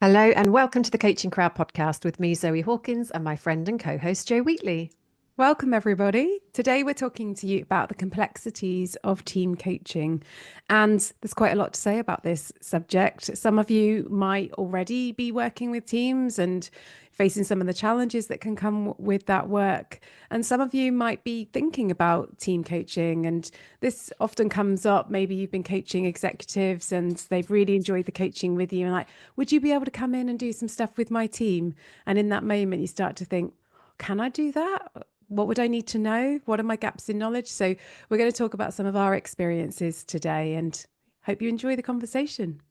Hello and welcome to the Coaching Crowd podcast with me, Zoe Hawkins, and my friend and co-host Jo Wheatley. Welcome, everybody. Today we're talking to you about the complexities of team coaching. And there's quite a lot to say about this subject. Some of you might already be working with teams and facing some of the challenges that can come with that work. And some of you might be thinking about team coaching. And this often comes up. Maybe you've been coaching executives and they've really enjoyed the coaching with you. And like, would you be able to come in and do some stuff with my team? And in that moment, you start to think, can I do that? What would I need to know? What are my gaps in knowledge? So we're going to talk about some of our experiences today and hope you enjoy the conversation.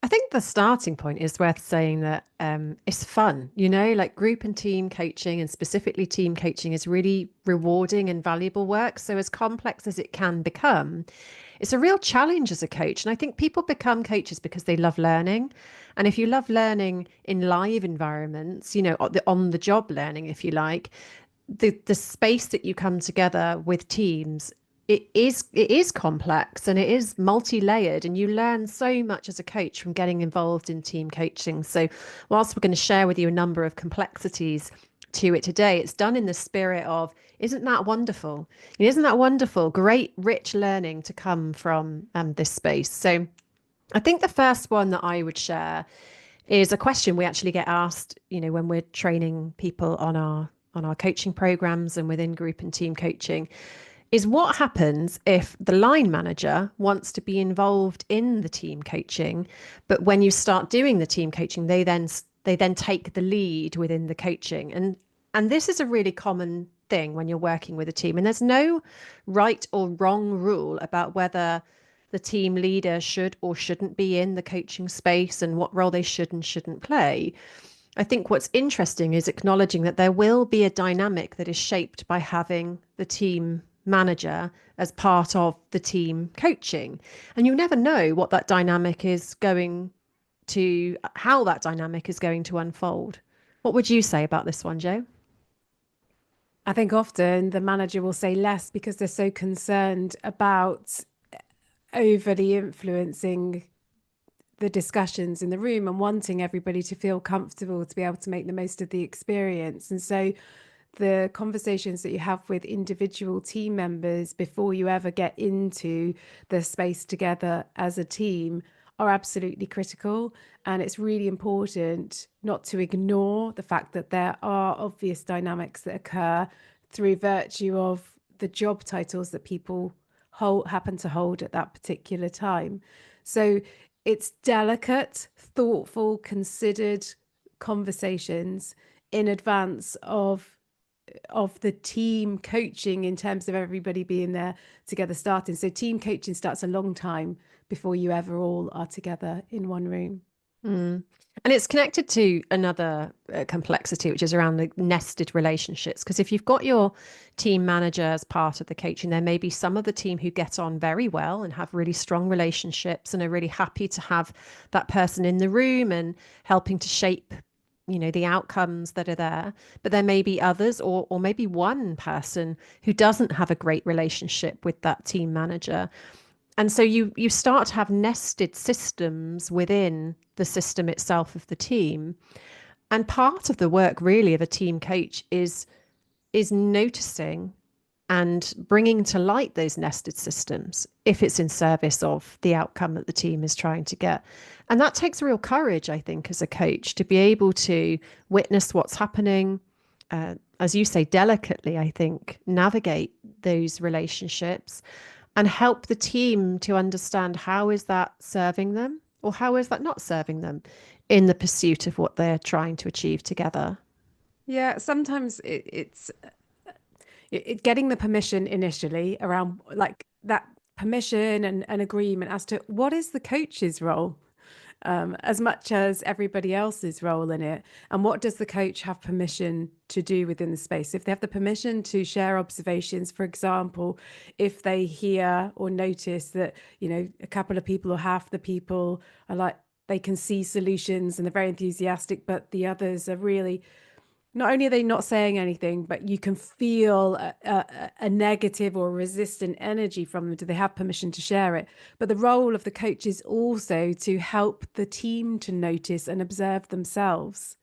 I think the starting point is worth saying that it's fun, like group and team coaching and specifically team coaching is really rewarding and valuable work. So as complex as it can become, it's a real challenge as a coach. And I think people become coaches because they love learning. And if you love learning in live environments, on the job learning, if you like, the space that you come together with teams, it is complex and it is multi-layered, and you learn so much as a coach from getting involved in team coaching. So whilst we're going to share with you a number of complexities to it today, it's done in the spirit of, isn't that wonderful? Isn't that wonderful? Great rich learning to come from this space. So I think the first one that I would share is a question we actually get asked, when we're training people on our coaching programs and within group and team coaching, is what happens if the line manager wants to be involved in the team coaching, but when you start doing the team coaching, they then take the lead within the coaching. And this is a really common thing when you're working with a team, and there's no right or wrong rule about whether the team leader should or shouldn't be in the coaching space and what role they should and shouldn't play. I think what's interesting is acknowledging that there will be a dynamic that is shaped by having the team manager as part of the team coaching. And you never know what that dynamic is going to, how that dynamic is going to unfold. What would you say about this one, Jo? I think often the manager will say less because they're so concerned about overly influencing the discussions in the room and wanting everybody to feel comfortable to be able to make the most of the experience. And so the conversations that you have with individual team members before you ever get into the space together as a team are absolutely critical. And it's really important not to ignore the fact that there are obvious dynamics that occur through virtue of the job titles that people happen to hold at that particular time. So it's delicate, thoughtful, considered conversations in advance of the team coaching in terms of everybody being there together starting. So team coaching starts a long time before you ever all are together in one room. Mm. And it's connected to another complexity, which is around the nested relationships. Because if you've got your team manager as part of the coaching, there may be some of the team who get on very well and have really strong relationships and are really happy to have that person in the room and helping to shape the outcomes that are there. But there may be others, or maybe one person who doesn't have a great relationship with that team manager. And so you start to have nested systems within the system itself of the team. And part of the work really of a team coach is noticing and bringing to light those nested systems if it's in service of the outcome that the team is trying to get. And that takes real courage, I think, as a coach, to be able to witness what's happening, as you say, delicately, I think, navigate those relationships and help the team to understand how is that serving them or how is that not serving them in the pursuit of what they're trying to achieve together. Yeah, sometimes it's getting the permission initially around like that permission and agreement as to what is the coach's role, as much as everybody else's role in it. And what does the coach have permission to do within the space? If they have the permission to share observations, for example, if they hear or notice that, a couple of people or half the people are like, they can see solutions and they're very enthusiastic, but the others are really not only are they not saying anything, but you can feel a negative or resistant energy from them. Do they have permission to share it? But the role of the coach is also to help the team to notice and observe themselves.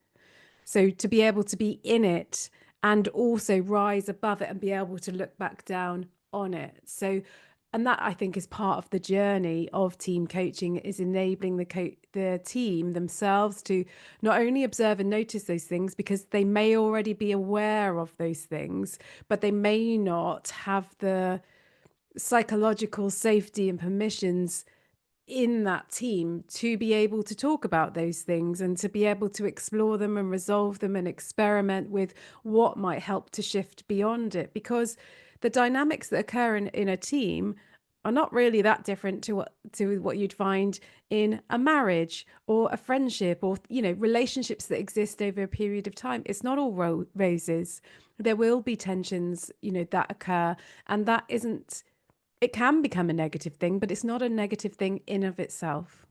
So to be able to be in it and also rise above it and be able to look back down on it. So, and that I think is part of the journey of team coaching, is enabling the team themselves to not only observe and notice those things, because they may already be aware of those things, but they may not have the psychological safety and permissions in that team to be able to talk about those things and to be able to explore them and resolve them and experiment with what might help to shift beyond it, because the dynamics that occur in a team are not really that different to what you'd find in a marriage or a friendship, or relationships that exist over a period of time. It's not all roses. There will be tensions that occur, and that isn't, it can become a negative thing, but it's not a negative thing in of itself.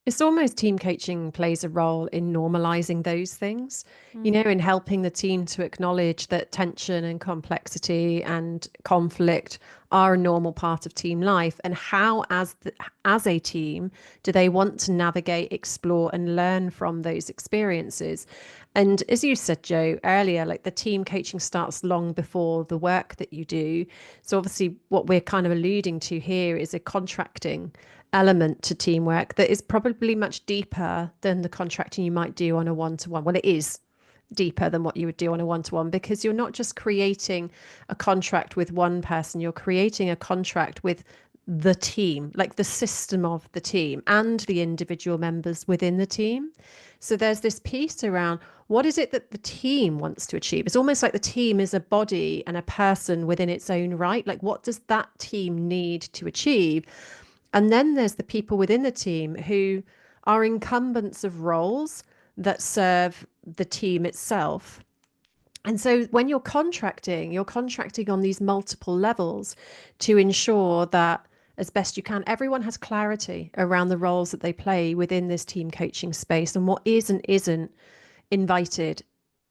It's almost team coaching plays a role in normalizing those things, Mm. in helping the team to acknowledge that tension and complexity and conflict are a normal part of team life, and how, as a team, do they want to navigate, explore, and learn from those experiences. And as you said, Joe, earlier, like the team coaching starts long before the work that you do. So obviously, what we're kind of alluding to here is a contracting element to teamwork that is probably much deeper than the contracting you might do on a one-to-one. Well, it is deeper than what you would do on a one-to-one, because you're not just creating a contract with one person, you're creating a contract with the team, like the system of the team and the individual members within the team. So there's this piece around, what is it that the team wants to achieve? It's almost like the team is a body and a person within its own right. Like, what does that team need to achieve? And then there's the people within the team who are incumbents of roles that serve the team itself. And so when you're contracting on these multiple levels to ensure that, as best you can, everyone has clarity around the roles that they play within this team coaching space, and what is and isn't invited,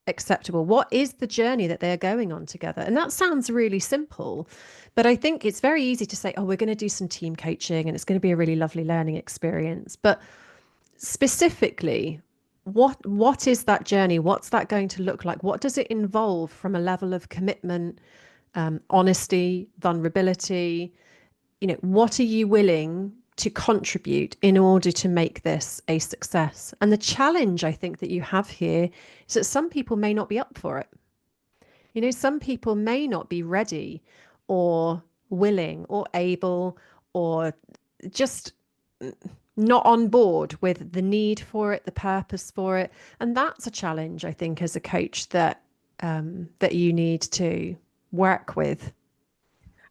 acceptable. What is the journey that they're going on together? And that sounds really simple, but I think it's very easy to say, oh, we're going to do some team coaching and it's going to be a really lovely learning experience. But specifically, what is that journey? What's that going to look like? What does it involve from a level of commitment, honesty, vulnerability? What are you willing to contribute in order to make this a success? And the challenge I think that you have here is that some people may not be up for it. Some people may not be ready or willing or able, or just not on board with the need for it, the purpose for it. And that's a challenge, I think, as a coach that you need to work with.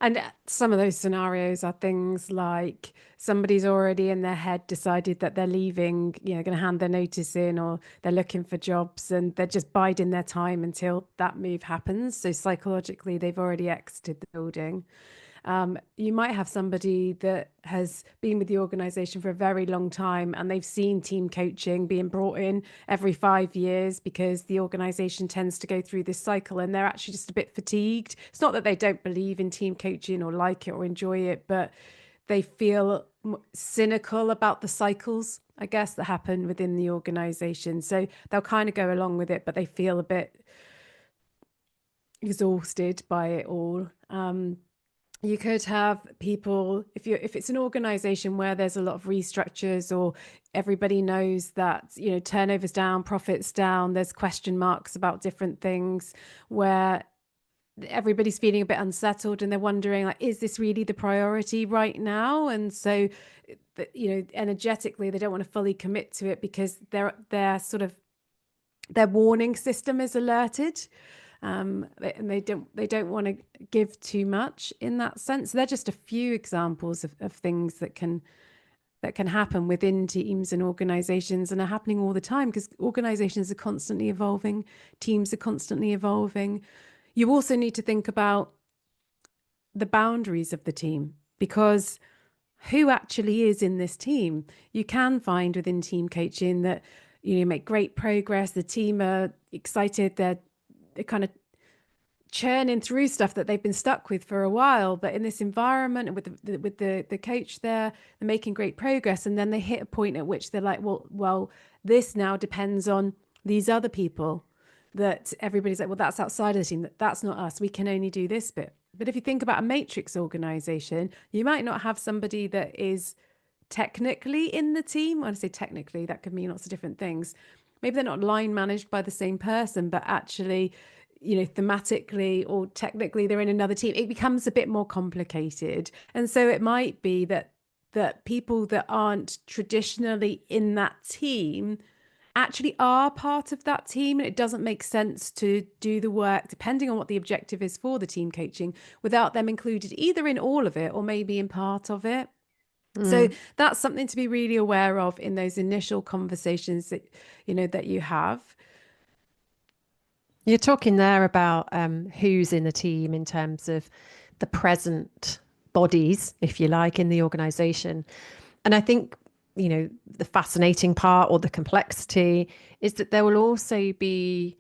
And some of those scenarios are things like somebody's already in their head decided that they're leaving, going to hand their notice in, or they're looking for jobs and they're just biding their time until that move happens. So psychologically, they've already exited the building. You might have somebody that has been with the organization for a very long time and they've seen team coaching being brought in every 5 years, because the organization tends to go through this cycle and they're actually just a bit fatigued. It's not that they don't believe in team coaching or like it or enjoy it, but they feel cynical about the cycles, I guess, that happen within the organization. So they'll kind of go along with it, but they feel a bit exhausted by it all. You could have people, if it's an organization where there's a lot of restructures, or everybody knows that turnover's down, profits down, there's question marks about different things, where everybody's feeling a bit unsettled and they're wondering, like, is this really the priority right now? And so energetically they don't want to fully commit to it because they're sort of, their warning system is alerted. And they don't want to give too much in that sense. They're just a few examples of things that can happen within teams and organizations, and are happening all the time, because organizations are constantly evolving, teams are constantly evolving. You also need to think about the boundaries of the team, because who actually is in this team? You can find within team coaching that make great progress, the team are excited, they're kind of churning through stuff that they've been stuck with for a while, but in this environment and with the coach there, they're making great progress, and then they hit a point at which they're like, well, this now depends on these other people, that everybody's like, well, that's outside of the team, that's not us, we can only do this bit. But if you think about a matrix organization, you might not have somebody that is technically in the team. When I say technically, that could mean lots of different things. Maybe they're not line managed by the same person, but actually, thematically or technically they're in another team. It becomes a bit more complicated. And so it might be that people that aren't traditionally in that team actually are part of that team, and it doesn't make sense to do the work, depending on what the objective is for the team coaching, without them included either in all of it or maybe in part of it. So that's something to be really aware of in those initial conversations that you have. You're talking there about who's in the team in terms of the present bodies, if you like, in the organization. And I think, the fascinating part or the complexity is that there will also be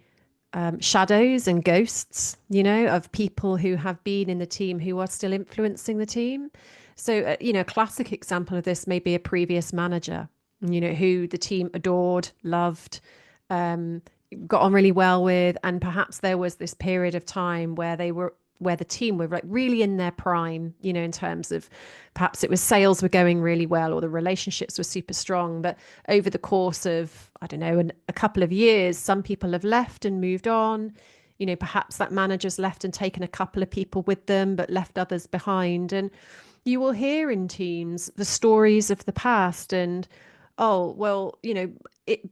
shadows and ghosts, of people who have been in the team who are still influencing the team. So, a classic example of this may be a previous manager, who the team adored, loved, got on really well with, and perhaps there was this period of time where the team were like really in their prime, in terms of perhaps it was sales were going really well or the relationships were super strong. But over the course of, I don't know, a couple of years, some people have left and moved on. Perhaps that manager's left and taken a couple of people with them, but left others behind. And you will hear in teams the stories of the past and, oh, well,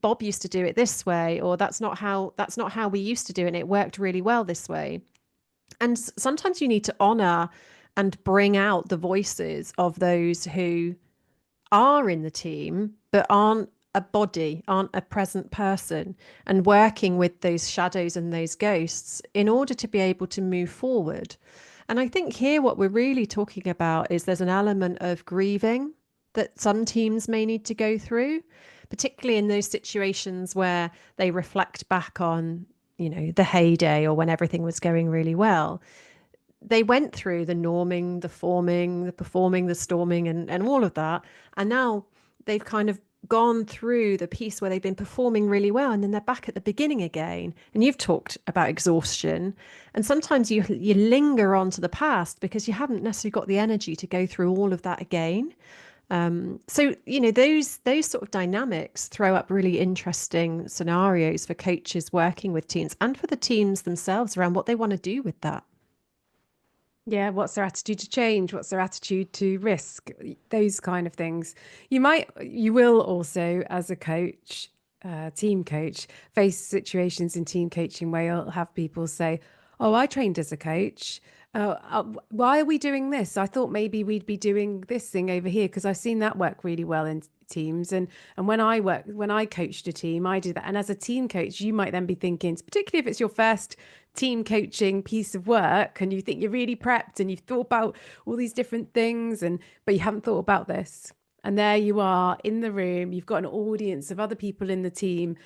Bob used to do it this way, or that's not how we used to do it, and it worked really well this way. And sometimes you need to honor and bring out the voices of those who are in the team but aren't a body, aren't a present person, and working with those shadows and those ghosts in order to be able to move forward. And I think here what we're really talking about is there's an element of grieving that some teams may need to go through, particularly in those situations where they reflect back on, the heyday or when everything was going really well. They went through the norming, the forming, the performing, the storming, and all of that. And now they've kind of gone through the piece where they've been performing really well, and then they're back at the beginning again. And you've talked about exhaustion, and sometimes you linger on to the past because you haven't necessarily got the energy to go through all of that again. So those sort of dynamics throw up really interesting scenarios for coaches working with teams and for the teams themselves around what they want to do with that. Yeah, what's their attitude to change? What's their attitude to risk? Those kind of things. You will also, as a coach, team coach, face situations in team coaching where you'll have people say, "Oh, I trained as a coach. Why are we doing this? I thought maybe we'd be doing this thing over here because I've seen that work really well in teams. And when I coached a team, I did that. And as a team coach, you might then be thinking, particularly if it's your first team coaching piece of work and you think you're really prepped and you've thought about all these different things, but you haven't thought about this. And there you are in the room, you've got an audience of other people in the team,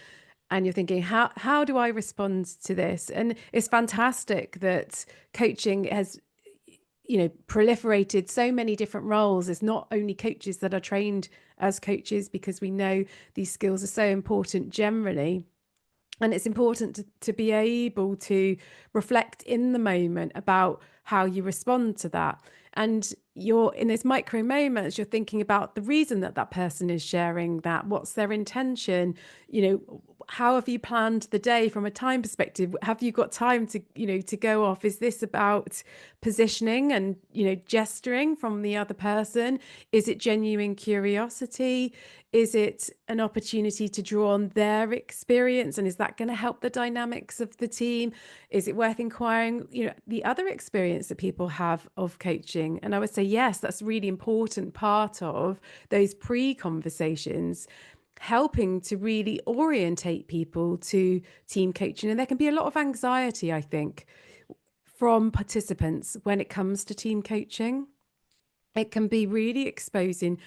and you're thinking, how do I respond to this? And it's fantastic that coaching has proliferated so many different roles. There's not only coaches that are trained as coaches, because we know these skills are so important generally. And it's important to be able to reflect in the moment about how you respond to that. And you're in those micro moments, you're thinking about the reason that that person is sharing that. What's their intention? How have you planned the day from a time perspective? Have you got time to go off? Is this about positioning and, gesturing from the other person? Is it genuine curiosity? Is it an opportunity to draw on their experience? And is that going to help the dynamics of the team? Is it worth inquiring, the other experience that people have of coaching? And I would say, yes, that's a really important part of those pre-conversations, helping to really orientate people to team coaching. And there can be a lot of anxiety, I think, from participants when it comes to team coaching. It can be really exposing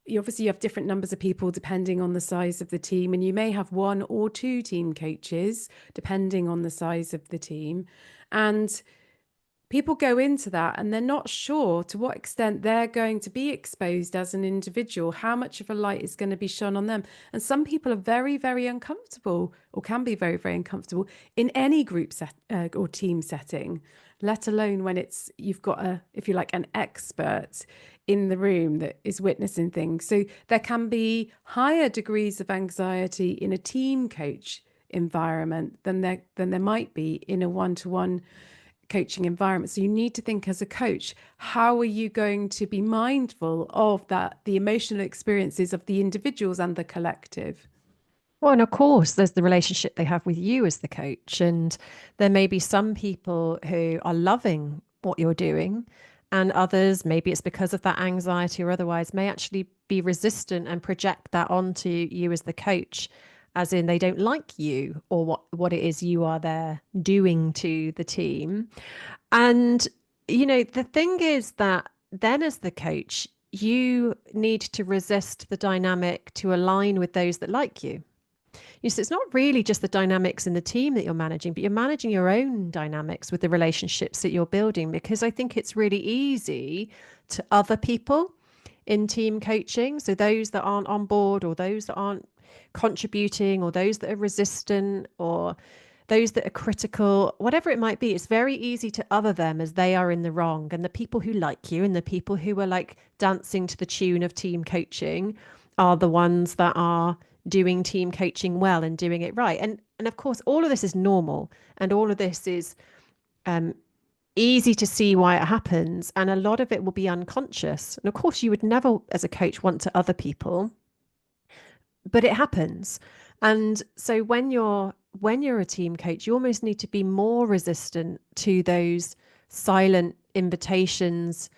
obviously you have different numbers of people depending on the size of the team, and you may have one or two team coaches depending on the size of the team. And people go into that and they're not sure to what extent they're going to be exposed as an individual, how much of a light is going to be shone on them. And some people are very, very uncomfortable, or can be very, very uncomfortable in any group set or team setting, let alone when it's, you've got a, if you like, an expert in the room that is witnessing things. So there can be higher degrees of anxiety in a team coach environment than there might be in a one-to-one coaching environment. So you need to think as a coach, how are you going to be mindful of that, the emotional experiences of the individuals and the collective? Well, and of course, there's the relationship they have with you as the coach. And there may be some people who are loving what you're doing, and others, maybe it's because of that anxiety or otherwise, may actually be resistant and project that onto you as the coach, as in they don't like you or what it is you are there doing to the team. And, the thing is that then as the coach, you need to resist the dynamic to align with those that like you. So it's not really just the dynamics in the team that you're managing, but you're managing your own dynamics with the relationships that you're building, because I think it's really easy to other people in team coaching. So those that aren't on board, or those that aren't contributing, or those that are resistant, or those that are critical, whatever it might be, it's very easy to other them as they are in the wrong. And the people who like you and the people who are like dancing to the tune of team coaching are the ones that are doing team coaching well and doing it right. And of course, all of this is normal, and all of this is um, easy to see why it happens. And a lot of it will be unconscious. And of course, you would never, as a coach, want to other people, but it happens. And so when you're a team coach, you almost need to be more resistant to those silent invitations.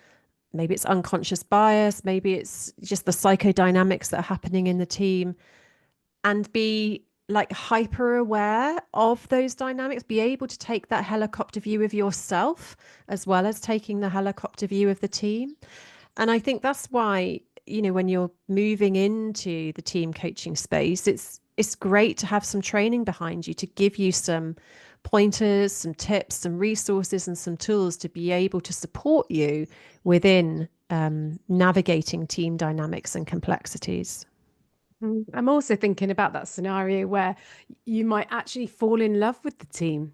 Maybe it's unconscious bias, maybe it's just the psychodynamics that are happening in the team, and be like hyper aware of those dynamics, be able to take that helicopter view of yourself as well as taking the helicopter view of the team. And I think that's why, when you're moving into the team coaching space, it's great to have some training behind you to give you some pointers, some tips, some resources, and some tools to be able to support you within navigating team dynamics and complexities. I'm also thinking about that scenario where you might actually fall in love with the team.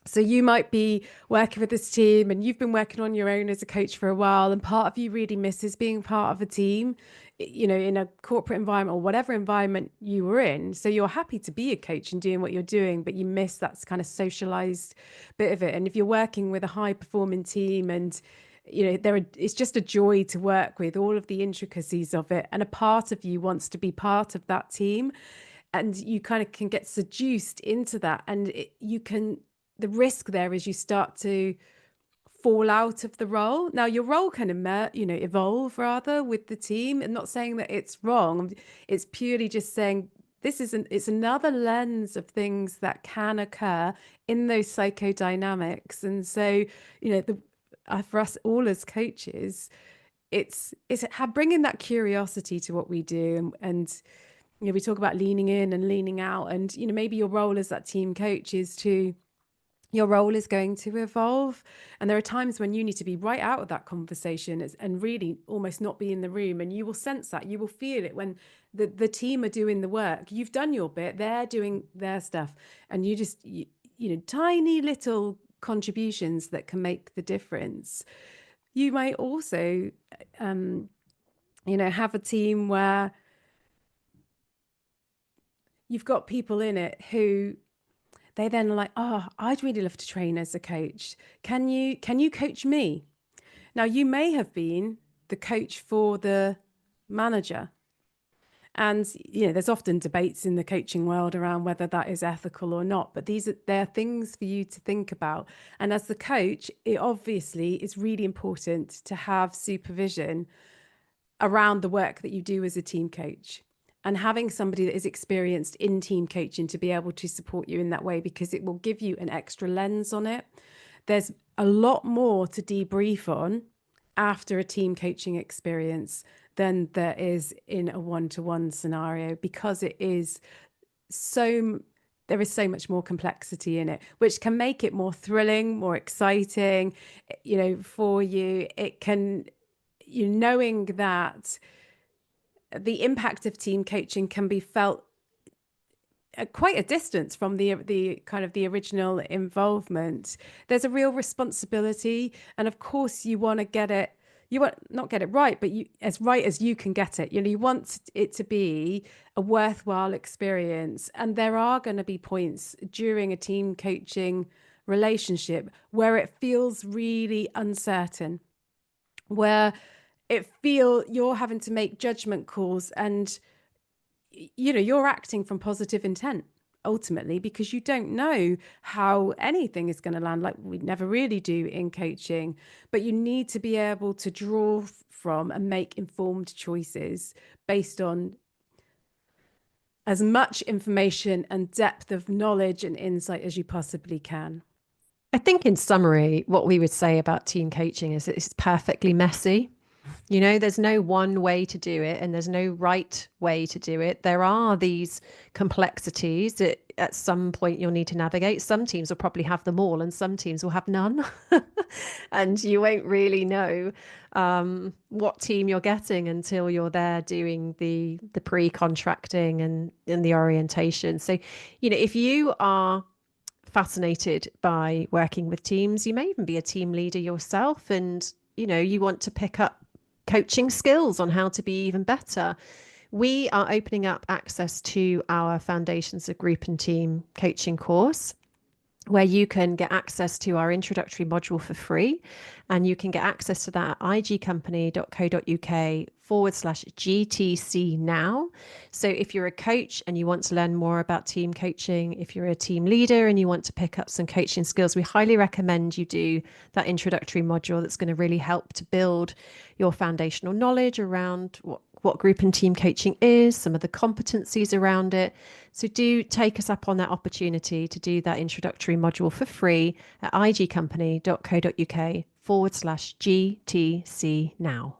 So you might be working with this team and you've been working on your own as a coach for a while, and part of you really misses being part of a team, in a corporate environment or whatever environment you were in. So you're happy to be a coach and doing what you're doing, but you miss that kind of socialized bit of it. And if you're working with a high performing team and it's just a joy to work with all of the intricacies of it, and a part of you wants to be part of that team, and you kind of can get seduced into that, and the risk there is you start to fall out of the role. Now your role can evolve rather with the team, and not saying that it's wrong. It's purely just saying it's another lens of things that can occur in those psychodynamics. And so for us all as coaches, it's bringing that curiosity to what we do, and we talk about leaning in and leaning out, and maybe your role as that team coach is to your role is going to evolve, and there are times when you need to be right out of that conversation and really almost not be in the room, and you will sense that, you will feel it when the team are doing the work. You've done your bit, they're doing their stuff, and tiny little contributions that can make the difference. You might also have a team where you've got people in it who they then are like, oh, I'd really love to train as a coach. Can you coach me? Now, you may have been the coach for the manager. And, there's often debates in the coaching world around whether that is ethical or not. But they're things for you to think about. And as the coach, it obviously is really important to have supervision around the work that you do as a team coach, and having somebody that is experienced in team coaching to be able to support you in that way, because it will give you an extra lens on it. There's a lot more to debrief on after a team coaching experience than there is in a one-to-one scenario, because there is so much more complexity in it, which can make it more thrilling, more exciting, for you. It can, knowing that the impact of team coaching can be felt at quite a distance from the kind of the original involvement. There's a real responsibility, and of course you want to get it, you want not get it right, but you as right as you can get it. You want it to be a worthwhile experience, and there are going to be points during a team coaching relationship where it feels really uncertain, where you're having to make judgment calls, and you're acting from positive intent ultimately, because you don't know how anything is going to land, like we never really do in coaching. But you need to be able to draw from and make informed choices based on as much information and depth of knowledge and insight as you possibly can. I think in summary, what we would say about team coaching is that it's perfectly messy. There's no one way to do it, and there's no right way to do it. There are these complexities that at some point you'll need to navigate. Some teams will probably have them all, and some teams will have none. And you won't really know what team you're getting until you're there doing the pre-contracting and the orientation. So, if you are fascinated by working with teams, you may even be a team leader yourself, and you want to pick up coaching skills on how to be even better. We are opening up access to our Foundations of Group and Team coaching course, where you can get access to our introductory module for free. And you can get access to that at igcompany.co.uk/GTC now. So if you're a coach and you want to learn more about team coaching, if you're a team leader and you want to pick up some coaching skills, we highly recommend you do that introductory module. That's going to really help to build your foundational knowledge around what group and team coaching is, some of the competencies around it. So do take us up on that opportunity to do that introductory module for free at igcompany.co.uk/GTC now.